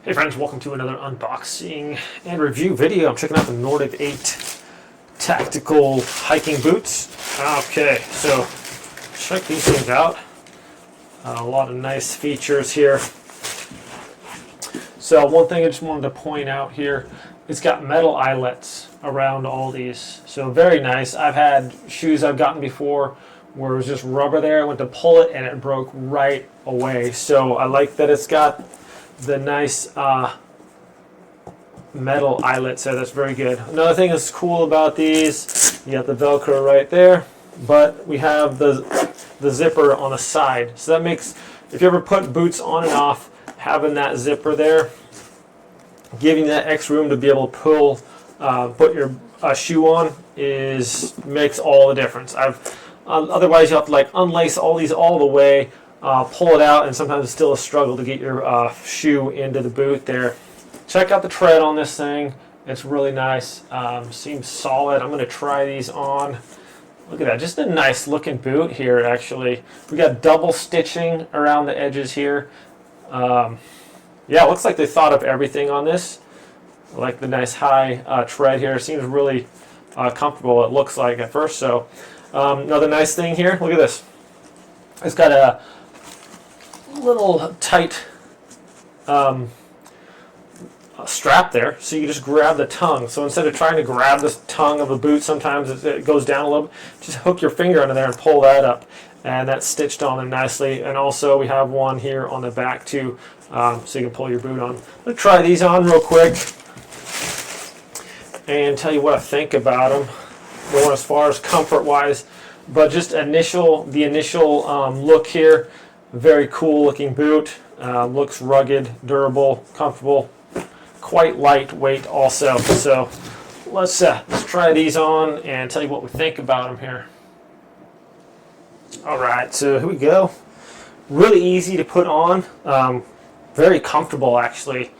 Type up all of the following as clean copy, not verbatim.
Hey friends, welcome to another unboxing and review video. I'm checking out the Nortiv 8 tactical hiking boots. Okay, so check these things out. A lot of nice features here. So one thing I just wanted to point out here, it's got metal eyelets around all these. So very nice. I've had shoes I've gotten before where it was just rubber there. I went to pull it and it broke right away. So I like that it's got the nice metal eyelet, so that's very good. Another thing that's cool about these, you got the Velcro right there, but we have the zipper on the side. So that makes, if you ever put boots on and off, having that zipper there, giving that extra room to be able to pull, put your shoe on, makes all the difference. Otherwise you have to like unlace all these all the way, pull it out, and sometimes it's still a struggle to get your shoe into the boot there. Check out the tread on this thing. It's really nice. Seems solid. I'm going to try these on. Look at that. Just a nice looking boot here, actually. We got double stitching around the edges here. Yeah, it looks like they thought of everything on this. I like the nice high tread here. It seems really comfortable, it looks like at first. So another nice thing here, look at this. It's got a little tight strap there, so you just grab the tongue. So instead of trying to grab the tongue of a boot, sometimes it goes down a little bit, just hook your finger under there and pull that up, and that's stitched on there nicely. And also we have one here on the back too, so you can pull your boot on. I'm going to try these on real quick and tell you what I think about them, going as far as comfort wise, but just the initial look here. Very cool looking boot. Looks rugged, durable, comfortable, quite lightweight also. So let's try these on and tell you what we think about them here. Alright, so here we go. Really easy to put on. Very comfortable actually.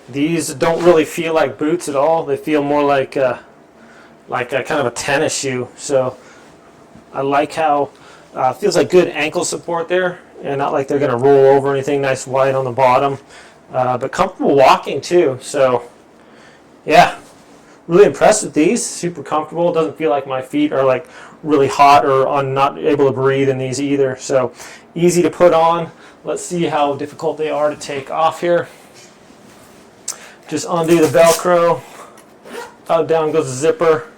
These don't really feel like boots at all. They feel more like a kind of a tennis shoe. So I like how feels like good ankle support there, and not like they're going to roll over or anything. Nice wide on the bottom, but comfortable walking too. So yeah, really impressed with these. Super comfortable. Doesn't feel like my feet are like really hot, or I'm not able to breathe in these either. So easy to put on. Let's see how difficult they are to take off here. Just undo the Velcro. Out, down goes the zipper,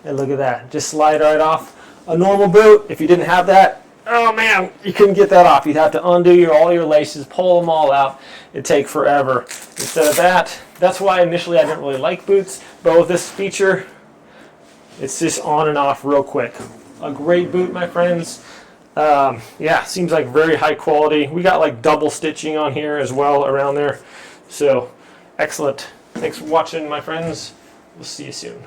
and look at that. Just slide right off. A normal boot, if you didn't have that, oh man, you couldn't get that off. You'd have to undo all your laces, pull them all out. It'd take forever. Instead of that, that's why initially I didn't really like boots, but with this feature, it's just on and off real quick. A great boot, my friends. Yeah, seems like very high quality. We got like double stitching on here as well around there. So excellent. Thanks for watching, my friends. We'll see you soon.